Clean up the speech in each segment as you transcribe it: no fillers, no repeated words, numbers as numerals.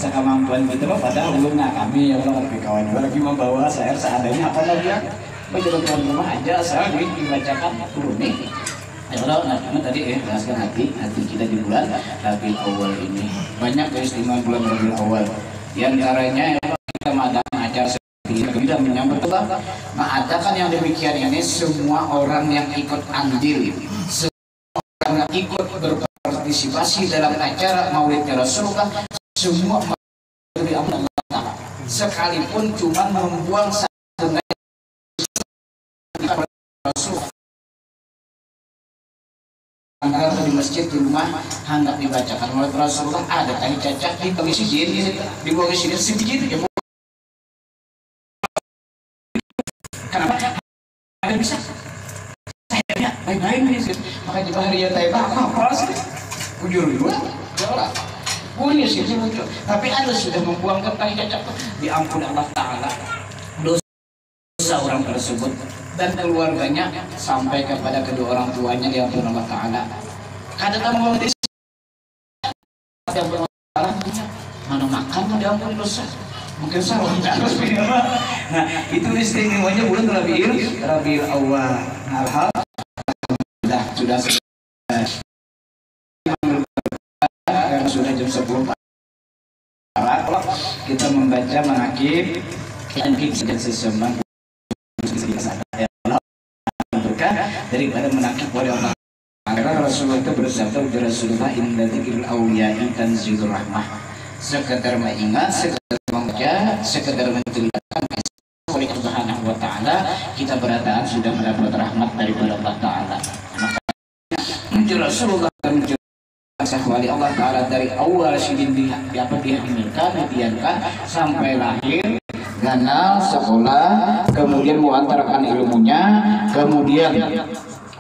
kemampuan kita mah padahal belum kami ya Allah lebih kawan lagi membawa saya seadanya apa lagi ya menjadi tuan rumah aja saya dibacakan turun nih ya Allah. Nah tadi jelaskan hati kita di bulan Rabiul Awal ini banyak keistimewaan bulan Rabiul Awal. Di antaranya kita mengadakan acara seperti ini kita menyambut Allah mengadakan yang demikian ini semua orang yang ikut andil, semua orang yang ikut berpartisipasi dalam acara Maulidnya Rasulullah semua lebih aman sekalipun cuma membuang satu Rasul anggaran di masjid di rumah hendak dibacakan oleh Rasulullah ada tadi cacat di komisi jin di komisi jin sedikit ya kenapa ada bisa saya baik-baik nih makanya bahari ya taibah apa sih ujur dua jalan punya sih muncul, tapi Anda sudah membuang kertas cacat diampuni Allah Ta'ala dosa orang tersebut dan keluarganya sampai kepada kedua orang tuanya diampuni Allah Ta'ala. Kada tamu di mana makan mau diampuni dosa mungkin salah terus nah itu istimewanya bulan Rabiul Awal. Alhamdulillah sudah sudah jam 10 kita membaca menakib dan kita sesemang berkah daripada menakib oleh Allah. Karena Rasulullah itu bersabda Rasulullah inna dzikrul awliya'i tanzilur rahmah. Sekedar mengingat, sekedar membaca, sekedar menceritakan oleh Allah Subhanahu wa taala kita berataan sudah mendapat rahmat daripada Allah Taala. Maka Rasulullah wali Allah Ta'ala dari awal sidin dihamilkan sampai lahir ganal sekolah kemudian mengantarkan ilmunya kemudian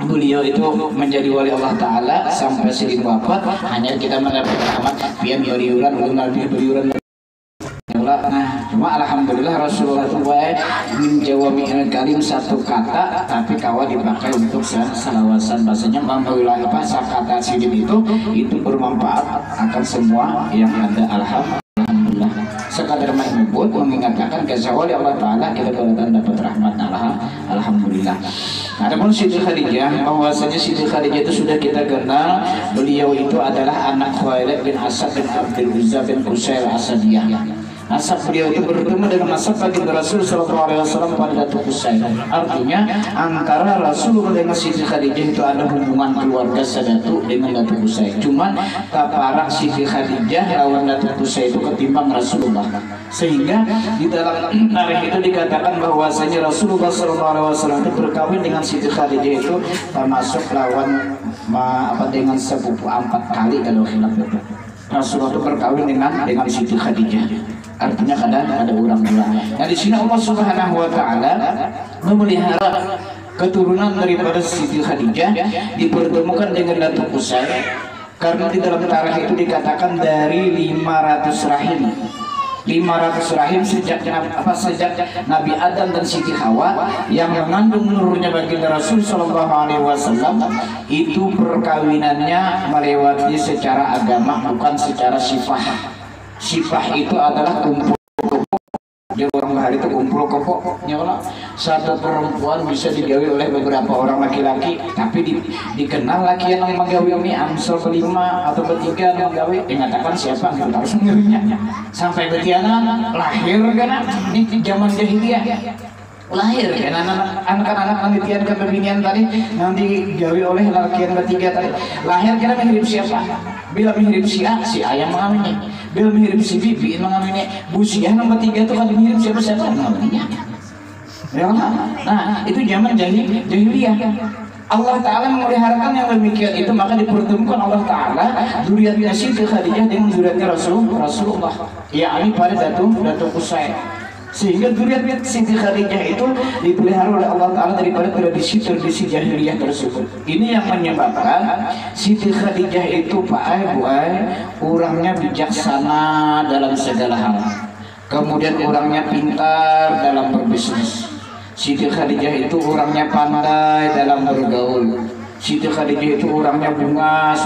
beliau itu menjadi wali Allah Ta'ala sampai sidin wafat hanya kita mendapat rahmat biar beriuran beriuran. Nah, cuma alhamdulillah Rasulullah itu min jawami'il kalim satu kata tapi kawa dipakai untuk salawasan bahasanya mampuilah bahasa kata sidin itu bermanfaat akan semua yang ada. Alhamdulillah sekadar menyebut mengingatkan kezawali Allah Ta'ala kita beratan dapat rahmat alhamdulillah. Adapun Siti Khadijah bahwasanya Siti Khadijah itu sudah kita kenal beliau itu adalah anak Khuwailid bin Asad bin Abdul Uzza bin Qusair Asadiyah. Nasab beliau itu bertemu dengan nasab baginda Rasul Sallallahu Alaihi Wasallam pada Datuk Husain. Artinya antara Rasulullah dengan Siti Khadijah itu ada hubungan keluarga sadatu dengan Datuk Husain. Cuman taparak Siti Khadijah lawan Datuk Husain itu ketimbang Rasulullah. Sehingga di dalam tarikh itu dikatakan bahwasanya Rasulullah Sallallahu Alaihi Wasallam itu berkawin dengan Siti Khadijah itu termasuk lawan dengan sepupu 4 kali kalau khilaf itu. Rasulullah itu berkawin dengan Siti Khadijah. Artinya ada orang dua. Nah di sini Allah Subhanahu Wa Taala memelihara keturunan daripada Siti Khadijah dipertemukan dengan Datuk Husain karena di dalam tarikh itu dikatakan dari 500 rahim. 500 rahim sejak Nabi Adam dan Siti Hawa yang mengandung nurnya baginda Rasul Sallallahu Alaihi Wasallam itu perkawinannya melewati secara agama bukan secara sifah. Sifah itu adalah kumpul di orang hari itu kumpul kopoknya Allah. Satu perempuan bisa digawi oleh beberapa orang laki-laki tapi dikenal laki yang menggawi ini amsal kelima atau ketiga menggawi dikatakan siapa yang harus menggawinya sampai betiana lahir kan ini zaman jahiliyah lahir kan anak-anak penelitian kepemimpinan tadi yang digawi oleh laki yang ketiga tadi lahir kira mirip siapa bila mirip si A yang mengamini bila mirip si bibi yang mengamini bu si A nomor 3 itu kan mirip siapa yang mengamininya ya, nah itu zaman jahiliyah. Allah Ta'ala memeliharakan yang demikian itu maka dipertemukan Allah Ta'ala zuriatnya Siti Khadijah dengan zuriatnya Rasulullah yakni pada Datuk Husain sehingga zuriat Siti Khadijah itu dipelihara oleh Allah Ta'ala daripada tradisi jahiliyah tersebut. Ini yang menyebabkan Siti Khadijah itu orangnya bijaksana dalam segala hal kemudian orangnya pintar dalam berbisnis. Siti Khadijah itu orangnya pandai dalam bergaul. Siti Khadijah itu orangnya bungas,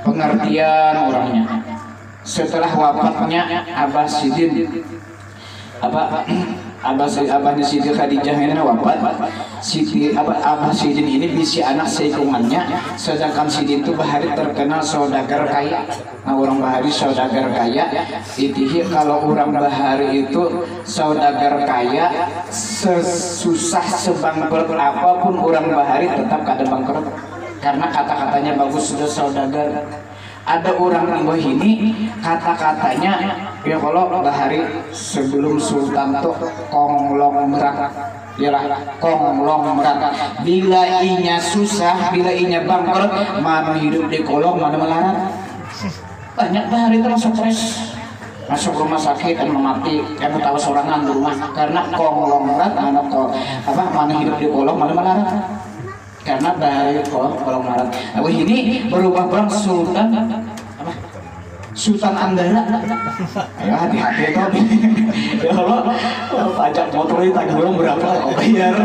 pengertian orangnya. setelah wafatnya Abah Sidin Abahnya Siti Khadijah ini wafat. Abah Sidin ini bisi anak seikungannya, sedangkan Sidin itu bahari terkenal saudagar kaya. Nah, orang bahari saudagar kaya itihi, kalau orang bahari itu saudagar kaya, sesusah sebangkrut apapun orang bahari tetap kada bangkrut, karena kata-katanya bagus, sudah saudagar. Ada orang Imbah ini kata-katanya ya, kalau bahari sebelum Sultan tuh konglong merak, yalah konglong merak. Bila inya susah, bila inya bangkrut, mana hidup di kolong, mana melarat. Banyak bahari itu masuk stres, masuk rumah sakit dan mati, kan tahu sorangan di rumah karena konglong merak, mana hidup di kolong, mana melarat. Karena bahari kolong marat. Nah, ini berubah perang Sultan Sultan Andara. Ayo hati-hati toh. Ya Allah, pajak motor itu tanggung berapa? Bayar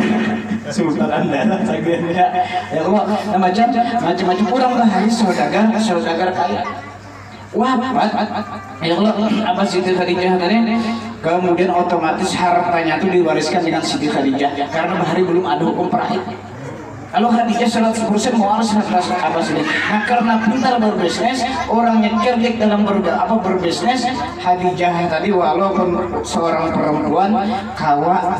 Sultan Andara sagiannya. Ya Allah, macam-macam orang bahari saudagar kaya. Wafat. Ya Allah, Abah Siti Khadijah tadi. Kemudian otomatis hartanya itu diwariskan dengan Siti Khadijah karena bahari belum ada hukum perahit. Kalau Khadijah 100% mau harus Abah Sidin. Nah, karena pintar berbisnis, orangnya cerdik dalam berbisnis, Khadijah tadi walaupun seorang perempuan, kawa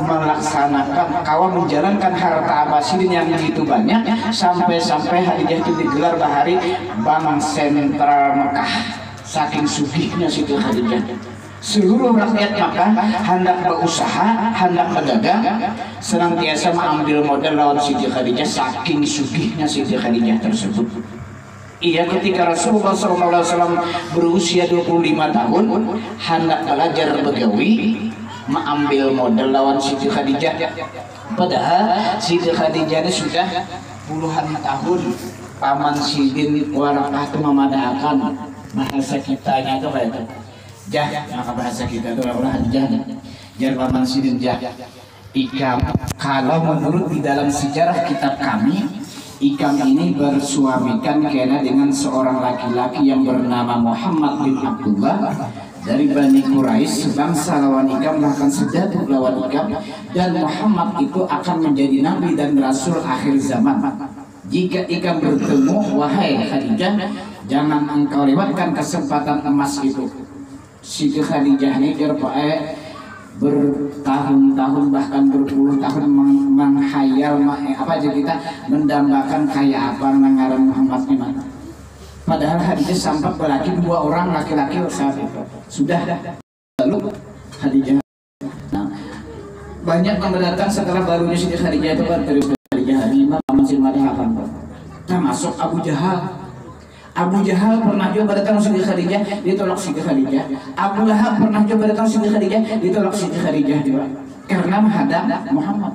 menjalankan harta Abah Sidin yang begitu banyak, sampai Khadijah itu digelar bahari Bank Sentral Mekah. Saking sugihnya Siti Khadijah. Seluruh rakyat Makkah hendak berusaha, hendak berdagang, senantiasa mengambil modal lawan Siti Khadijah, saking sugihnya Siti Khadijah tersebut. Iya, ketika Rasulullah SAW berusia 25 tahun, hendak belajar begawi, mengambil modal lawan Siti Khadijah. Padahal Siti Khadijah ini sudah puluhan tahun. Paman Sidin Warakah itu memadakan, bahasa kitanya itu kayak itu. Jah, maka bahasa kita itu adalah jah. Jar Paman Sidin jah. Ikam, kalau menurut di dalam sejarah kitab kami, Ikam ini bersuamikan kena dengan seorang laki-laki yang bernama Muhammad bin Abdullah dari Bani Quraisy. Sebangsa lawan Ikam akan sedatuk lawan Ikam, dan Muhammad itu akan menjadi nabi dan rasul akhir zaman. Jika Ikam bertemu, wahai Khadijah, jangan engkau lewatkan kesempatan emas itu. Siti Khadijah ini bertahun-tahun bahkan berpuluh tahun menghayal apa aja kita mendambakan kayak apa ngaran Muhammad gimana. Padahal Khadijah sampai berlaki 2 orang laki-laki saat itu sudah. Lalu Khadijah, nah, banyak yang datang setelah barunya Siti Khadijah itu kan dari Khadijah Imam masih apa termasuk Abu Jahal. Abu Jahal pernah coba datang Siti Khadijah, ditolak Siti Khadijah. Abu Lahab pernah coba datang Siti Khadijah, ditolak Siti Khadijah juga. Karena menghadap Muhammad,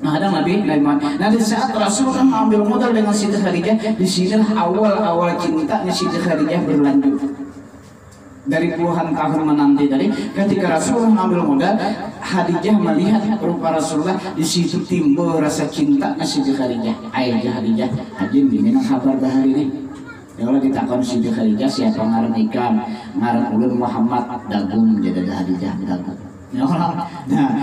menghadap Nabi Muhammad. Nah, di saat Rasulullah mengambil modal dengan Siti Khadijah, di sinilah awal cintanya Siti Khadijah berlanjut. Dari puluhan tahun menanti tadi, ketika Rasulullah mengambil modal, Khadijah melihat rupa Rasulullah, di situ timbul rasa cinta Siti Khadijah. Ayah Khadijah, hajin ini kabar bahari ini. Ya Allah, ditakon Siti Khadijah siapa ngaran Ikam, ngaran ulun Muhammad, dagung jadi Khadijah dagung. Ya Allah, nah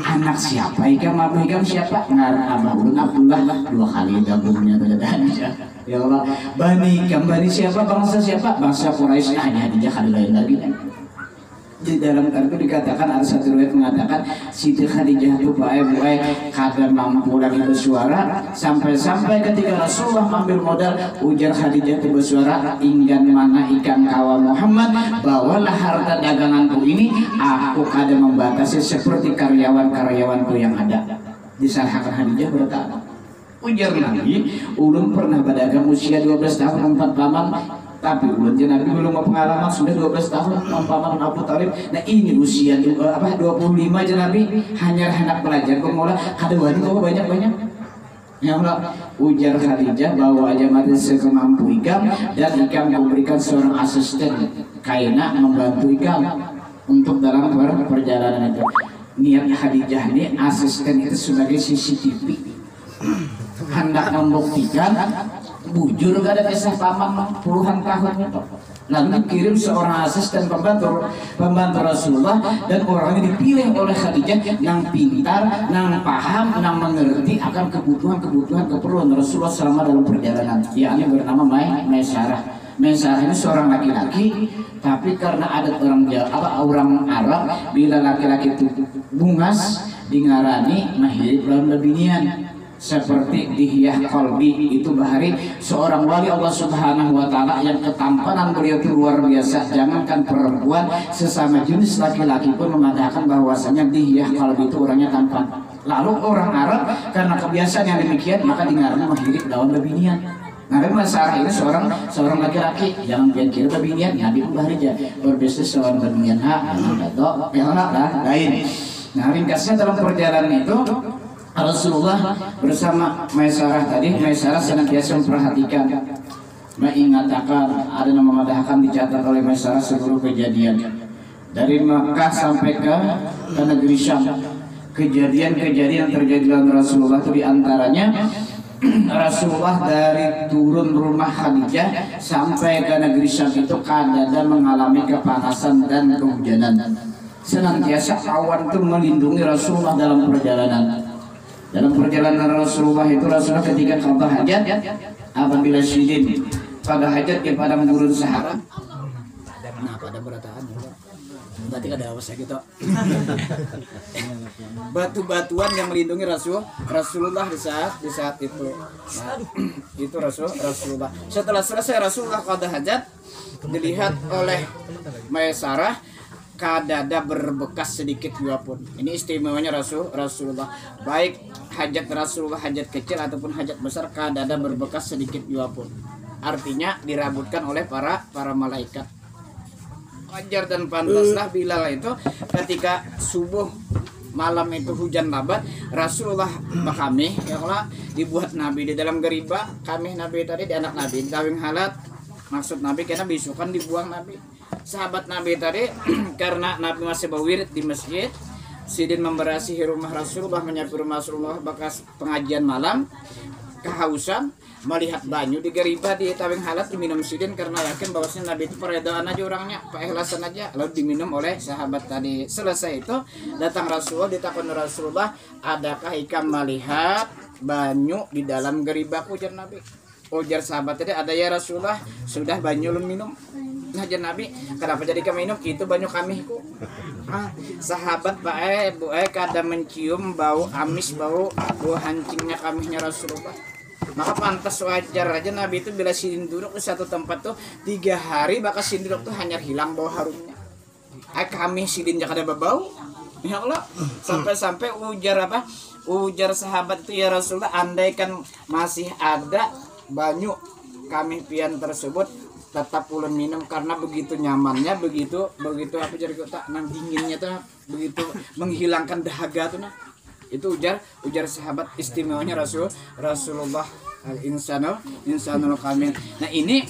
anak siapa Ikam, Abu Ikam siapa, ngaran Abah ulun Abdullah lah, 2 kali dagungnya jadi Khadijah. Ya Allah, Bani Ikam, Bani siapa, bangsa siapa, bangsa Quraisy. Nah, Khadijah kada lain lagi. Di dalam kartu dikatakan, ada satu riwayat mengatakan Siti Khadijah itu baik kada mampu lagi bersuara, sampai ketika Rasulullah ambil modal, ujar Khadijah itu bersuara, inggan mana Ikam kawa Muhammad, bawalah harta daganganku ini, aku kada membatasi seperti karyawan-karyawanku yang ada. Disalahkan Khadijah berkata, ujar Nabi, ulun pernah berdagang usia 12 tahun 4 paman, tapi ulun Nabi belum pengalaman sudah 12 tahun paman Abu Thalib. Nah, ini usia 25 aja Nabi hanya hendak belajar kok mulai kada wani kok banyak-banyak. Ya Allah, ujar Khadijah, bawa aja mati sekemampu Ikam, dan Ikam memberikan seorang asisten kaina membantu Ikam untuk dalam perjalanan itu. Niat Khadijah ini asisten itu sebagai CCTV, hendak membuktikan bujur gak ada kisah paman puluhan tahun itu. Lalu dikirim seorang asisten pembantu Rasulullah, dan orangnya dipilih oleh Khadijah yang pintar, yang paham, yang mengerti akan kebutuhan keperluan Rasulullah selama dalam perjalanan. Yakni bernama Maisarah. Maisarah ini seorang laki-laki, tapi karena adat orang Arab, bila laki-laki itu bungas dingarani mahirib lawan lebinian. Seperti Dihyah Qalbi itu bahari seorang wali Allah Subhanahu wa taala yang ketampanan beliau itu luar biasa. Jangankan perempuan, sesama jenis laki-laki pun mengatakan bahwasanya Dihyah Qalbi itu orangnya tampan. Lalu orang Arab karena kebiasaan yang demikian maka dengarnya mahirib lawan lebinian. Nah, masalah ini seorang laki-laki jangan kira lebinian, Nabi bahari aja berbisnis seorang lebinian atau lain. Nah, ringkasnya dalam perjalanan itu Rasulullah bersama Maisarah tadi. Maisarah senantiasa memperhatikan, mengingatkan, ada nama madahkan dicatat oleh Maisarah seluruh kejadian dari Makkah sampai ke negeri Syam. Kejadian-kejadian yang terjadi dalam Rasulullah itu diantaranya Rasulullah dari turun rumah Khadijah sampai ke negeri Syam itu kadang mengalami kepanasan dan kehujanan. Senantiasa awan itu melindungi Rasulullah dalam perjalanan. Dalam perjalanan Rasulullah itu, Rasulullah ketika qada hajat apabila syidin pada hajat di padang gurun Sahara. Nah, pada berataan berarti ada awas gitu. Batu-batuan yang melindungi Rasulullah di saat itu. Nah, itu Rasulullah. Setelah selesai Rasulullah qada hajat, dilihat oleh Maisarah kadada berbekas sedikit juga pun. Ini istimewanya Rasulullah. Baik hajat Rasulullah, hajat kecil ataupun hajat besar, kadada berbekas sedikit juga pun. Artinya dirabutkan oleh para malaikat. Wajar dan pantaslah Bilal itu ketika subuh malam itu hujan lebat, Rasulullah kami ya Allah dibuat Nabi di dalam geriba. Kami Nabi tadi di anak Nabi kawin halat. Maksud Nabi karena bisukan dibuang Nabi. Sahabat Nabi tadi karena Nabi masih berwirid di masjid, sidin memberasihi rumah Rasulullah, menyapu rumah Rasulullah bekas pengajian malam, kehausan melihat banyu di geriba di tawing halat diminum sidin karena yakin bahwasanya Nabi itu peredaan aja orangnya, keikhlasan aja, lalu diminum oleh sahabat tadi. Selesai itu datang Rasulullah, ditakoni Rasulullah, adakah ikam melihat banyu di dalam geriba? Ujar Nabi. Ujar sahabat tadi, ada ya Rasulullah, sudah banyu lu minum. Hajar Nabi, kenapa jadi kami minum? Itu banyu kamiku. Sahabat bu kada mencium bau amis, bau hancingnya kamihnya Rasulullah. Maka pantas wajar aja Nabi itu bila sidin duduk di satu tempat tuh 3 hari, bakal sidin duduk tuh hanya hilang bau harumnya. Kami sidin jangan ada bau. Ya Allah, sampai-sampai ujar sahabat itu, ya Rasulullah, andaikan masih ada banyu kami pian tersebut tetap ulun minum karena begitu nyamannya, begitu apa jadi kota nang dinginnya tuh begitu menghilangkan dahaga tuh nah. Itu ujar sahabat istimewanya Rasulullah al-insanul kamil. Nah, ini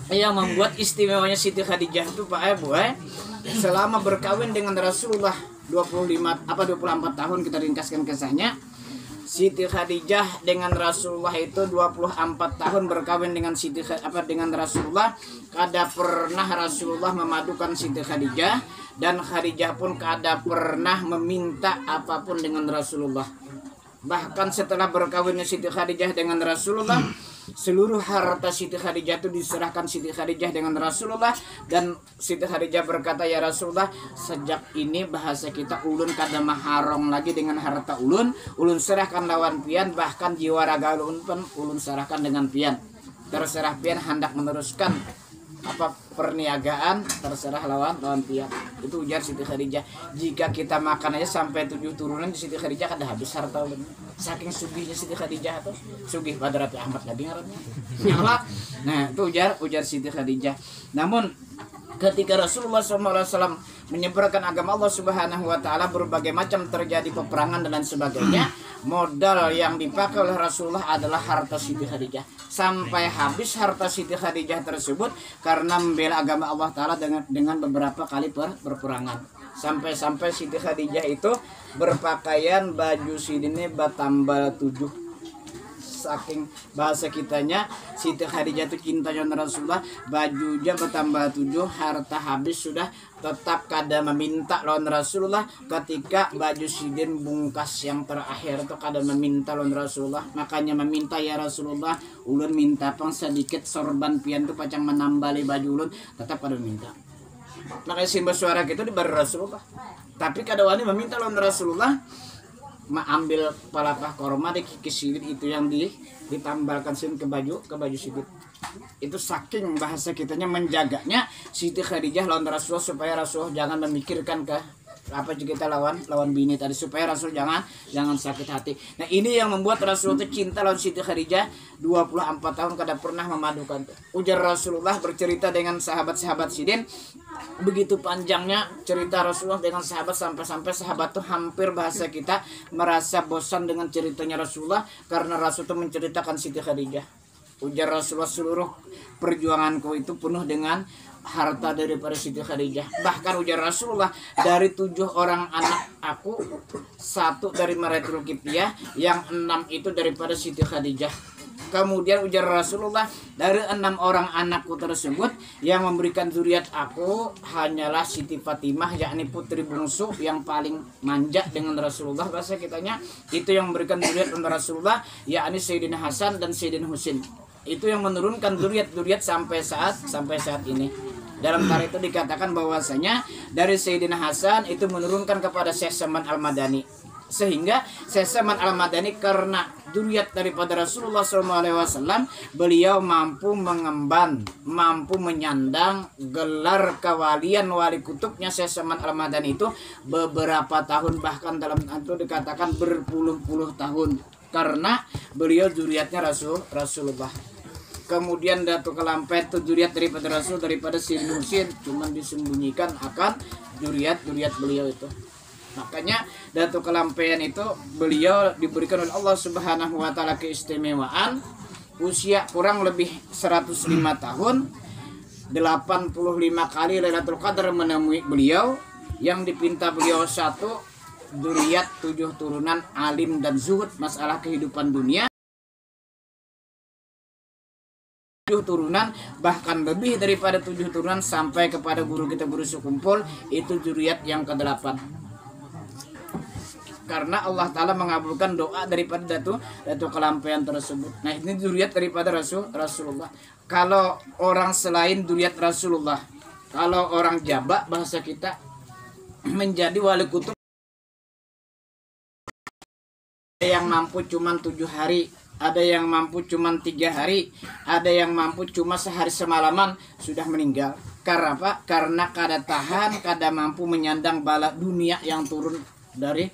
yang membuat istimewanya Siti Khadijah itu Pak Bu selama berkawin dengan Rasulullah 24 tahun, kita ringkaskan kisahnya. Siti Khadijah dengan Rasulullah itu 24 tahun berkawin dengan dengan Rasulullah. Kada pernah Rasulullah memadukan Siti Khadijah, dan Khadijah pun kada pernah meminta apapun dengan Rasulullah. Bahkan setelah berkawinnya Siti Khadijah dengan Rasulullah, seluruh harta Siti Khadijah itu diserahkan Siti Khadijah dengan Rasulullah. Dan Siti Khadijah berkata, ya Rasulullah, sejak ini bahasa kita ulun kada maharong lagi dengan harta ulun serahkan lawan pian, bahkan jiwa raga ulun pun ulun serahkan dengan pian. Terserah pian hendak meneruskan apa perniagaan, terserah lawan pian. Itu ujar Siti Khadijah. Jika kita makan aja sampai 7 turunan di Siti Khadijah kada habis harta ulun. Saking sugihnya Siti Khadijah tuh, sugih pada Rapi Ahmad Nabi ngarannya. Nah, itu ujar Siti Khadijah. Namun ketika Rasulullah SAW menyebarkan agama Allah Subhanahu wa taala, berbagai macam terjadi peperangan dan lain sebagainya, modal yang dipakai oleh Rasulullah adalah harta Siti Khadijah. Sampai habis harta Siti Khadijah tersebut karena membela agama Allah taala dengan beberapa kali perperangan. Sampai Siti Khadijah itu berpakaian baju sidinnya batambal 7. saking bahasa kitanya Siti Khadijah itu cintanya Rasulullah, bajunya bertambah 7, harta habis sudah tetap kada meminta lawan Rasulullah. Ketika baju sidin bungkas yang terakhir itu kada meminta lawan Rasulullah, makanya meminta ya Rasulullah ulun minta pang sedikit sorban pian tu pacang menambali baju ulun, tetap kada minta. Makanya simbah suara gitu di bar Rasulullah, tapi kada wani meminta lawan Rasulullah. Ambil palapah korma di kiki sidin itu yang ditambalkan sin ke baju sidin. Itu saking bahasa kitanya menjaganya Siti Khadijah lawan Rasulullah, supaya Rasulullah jangan memikirkan ke apa juga kita lawan bini tadi, supaya Rasul jangan sakit hati. Nah ini yang membuat Rasul itu cinta lawan Siti Khadijah 24 tahun kada pernah memadukan. Ujar Rasulullah bercerita dengan sahabat-sahabat sidin, begitu panjangnya cerita Rasulullah dengan sahabat sampai sahabat tuh hampir bahasa kita merasa bosan dengan ceritanya Rasulullah karena Rasul itu menceritakan Siti Khadijah. Ujar Rasulullah, seluruh perjuanganku itu penuh dengan harta daripada Siti Khadijah. Bahkan ujar Rasulullah, dari 7 orang anak aku, 1 dari Mariatul Qibtiyah, yang 6 itu daripada Siti Khadijah. Kemudian ujar Rasulullah, dari 6 orang anakku tersebut yang memberikan zuriat aku hanyalah Siti Fatimah, yakni putri bungsu yang paling manja dengan Rasulullah. Bahasa kitanya itu yang memberikan zuriat untuk Rasulullah, yakni Sayyidina Hasan dan Sayyidina Husin. Itu yang menurunkan zuriat sampai saat ini. Dalam tarikh itu dikatakan bahwasanya dari Sayyidina Hasan itu menurunkan kepada Syekh Saman Al-Madani, sehingga Syekh Saman Al-Madani karena zuriat daripada Rasulullah SAW, beliau mampu mengemban, mampu menyandang gelar kewalian wali kutubnya Syekh Saman Al-Madani itu beberapa tahun, bahkan dalam itu dikatakan berpuluh-puluh tahun, karena beliau zuriatnya Rasulullah. Kemudian Datuk Kelampet itu zuriat daripada Rasul, daripada Sayyidina Husin, cuman disembunyikan akan zuriat beliau itu. Makanya Datuk Kelampean itu beliau diberikan oleh Allah Subhanahu wa taala keistimewaan usia kurang lebih 105 tahun, 85 kali Lailatul Qadar menemui beliau, yang dipinta beliau 1 zuriat, 7 turunan alim dan zuhud masalah kehidupan dunia, 7 turunan, bahkan lebih daripada 7 turunan sampai kepada guru kita Guru Sukumpul, itu zuriat yang ke-8. Karena Allah Ta'ala mengabulkan doa daripada Datuk Kelampean tersebut. Nah ini zuriat daripada Rasulullah. Kalau orang selain zuriat Rasulullah, kalau orang jabak bahasa kita menjadi wali kutub, yang mampu cuman 7 hari, ada yang mampu cuma 3 hari, ada yang mampu cuma sehari semalaman sudah meninggal. Karena apa? Karena kada tahan, kada mampu menyandang bala dunia yang turun dari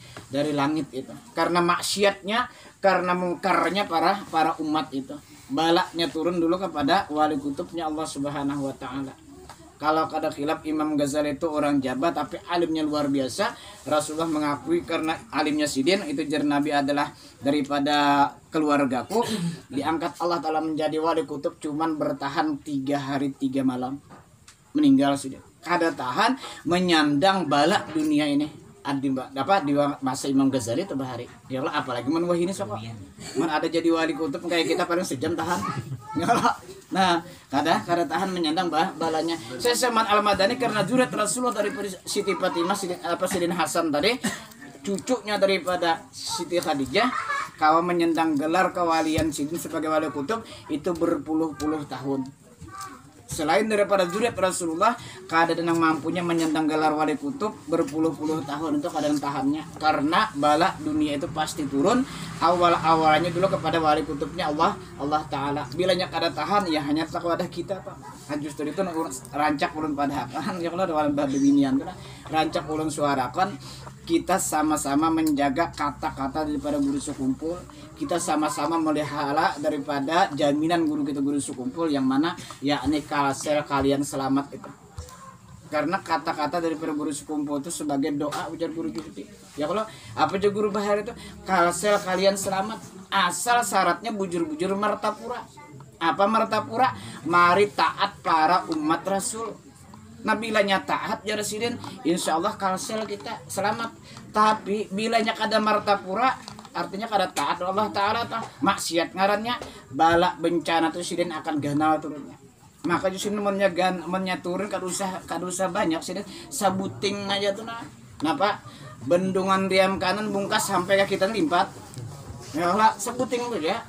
langit itu. Karena maksiatnya, karena mungkarnya para umat itu. Balaknya turun dulu kepada wali kutubnya Allah Subhanahu wa taala. Kalau kada khilaf Imam Ghazali itu orang jabat tapi alimnya luar biasa. Rasulullah mengakui karena alimnya sidin itu jar Nabi adalah daripada keluargaku. Diangkat Allah Ta'ala menjadi wali kutub cuman bertahan 3 hari 3 malam. Meninggal sudah. Kada tahan menyandang balak dunia ini. Dapat di masa Imam Ghazali itu bahari. Ya Allah, apalagi men wah ini siapa? Men ada jadi wali kutub kayak kita paling sejam tahan. Ya Allah. Nah, kada tahan menyandang balanya. Syekh Saman Al-Madani karena zuriat Rasulullah dari Siti Fatimah, Sayyidina Hasan tadi, cucunya daripada Siti Khadijah, kawan menyandang gelar kewalian sidin sebagai wali kutub itu berpuluh-puluh tahun. Selain daripada zuriat Rasulullah, keadaan yang mampunya menyandang gelar wali kutub berpuluh-puluh tahun itu keadaan tahannya. Karena bala dunia itu pasti turun awalnya dulu kepada wali kutubnya Allah Ta'ala. Bilanya kada tahan ya hanya kepada kita Pak. Justru itu rancak ulun pada akan ya kalau dalam babinian rancak ulun suarakan, kita sama-sama menjaga kata-kata daripada Guru Sukumpul. Kita sama-sama melihara daripada jaminan guru kita Guru Sukumpul yang mana yakni kalsel kalian selamat itu. Karena kata-kata daripada Guru Sukumpul itu sebagai doa ujar Guru Juhdi. Ya kalau apa aja Guru Bahar itu kalsel kalian selamat, asal syaratnya bujur-bujur martapura. Apa martapura? Mari taat para umat Rasul. Nah bilanya taat ya Rasulin, insya Allah kalsel kita selamat. Tapi bilanya kada martapura, artinya kada taat Allah Ta'ala maksiat ngarannya bala bencana tuh sidin akan ganal turunnya. Maka justru mennya turun kada usah banyak sidin sabuting aja tuh nah. Napa bendungan diam kanan bungkas sampai ke kita limpat. Ya Allah sebuting tuh ya.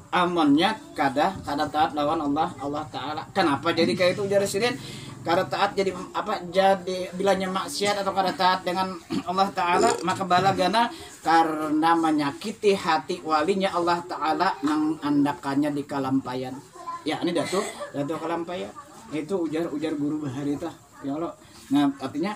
Amonnya kada taat lawan Allah Ta'ala. Kenapa jadi kayak itu ujar sidin? Kada taat jadi apa? Jadi bilanya maksiat atau kada taat dengan Allah Ta'ala maka balagana karena menyakiti hati walinya Allah Ta'ala mengandakannya di kalampayan. Ya ini datu kalampayan. Itu ujar guru bahari tah. Ya Allah. Nah artinya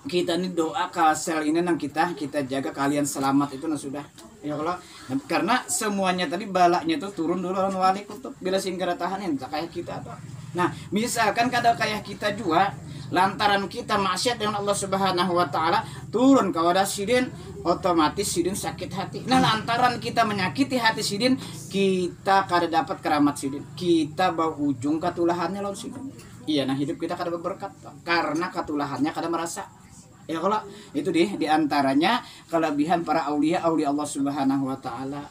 kita ini doa kasel ini nang kita jaga kalian selamat itu nah sudah. Ya Allah, karena semuanya tadi balaknya itu turun dulu lawan wali kutub bila singgara tahanin tak kayak kita tuh. Nah, misalkan kada kayak kita juga lantaran kita maksiat dengan Allah Subhanahu wa taala turun ke wadah sidin otomatis sidin sakit hati. Nah, lantaran kita menyakiti hati sidin kita kada dapat keramat sidin. Kita bawa ujung katulahannya lawan sidin. Iya, nah hidup kita kada berberkat karena katulahannya kada merasa. Ya kalau itu di antaranya kelebihan para aulia Allah Subhanahu wa taala.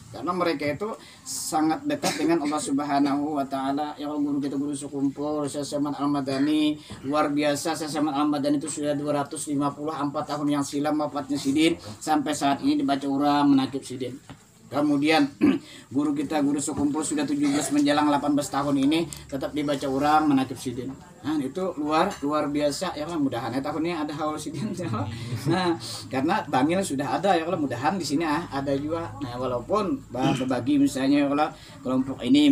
Karena mereka itu sangat dekat dengan Allah Subhanahu wa taala. Ya kalau guru kita guru sekumpul Syekh Saman Al-Madani luar biasa. Syekh Saman Al-Madani itu sudah 254 tahun yang silam wafatnya sidin sampai saat ini dibaca orang menakib sidin. Kemudian guru kita guru sekumpul sudah 17 menjelang 18 tahun ini tetap dibaca orang menakib sidin. Nah itu luar biasa ya kan mudahan ya tahun ini ada haul sidin ya. Nah karena bangil sudah ada ya kalau mudahan di sini ada juga. Nah walaupun berbagi misalnya kalau kelompok ini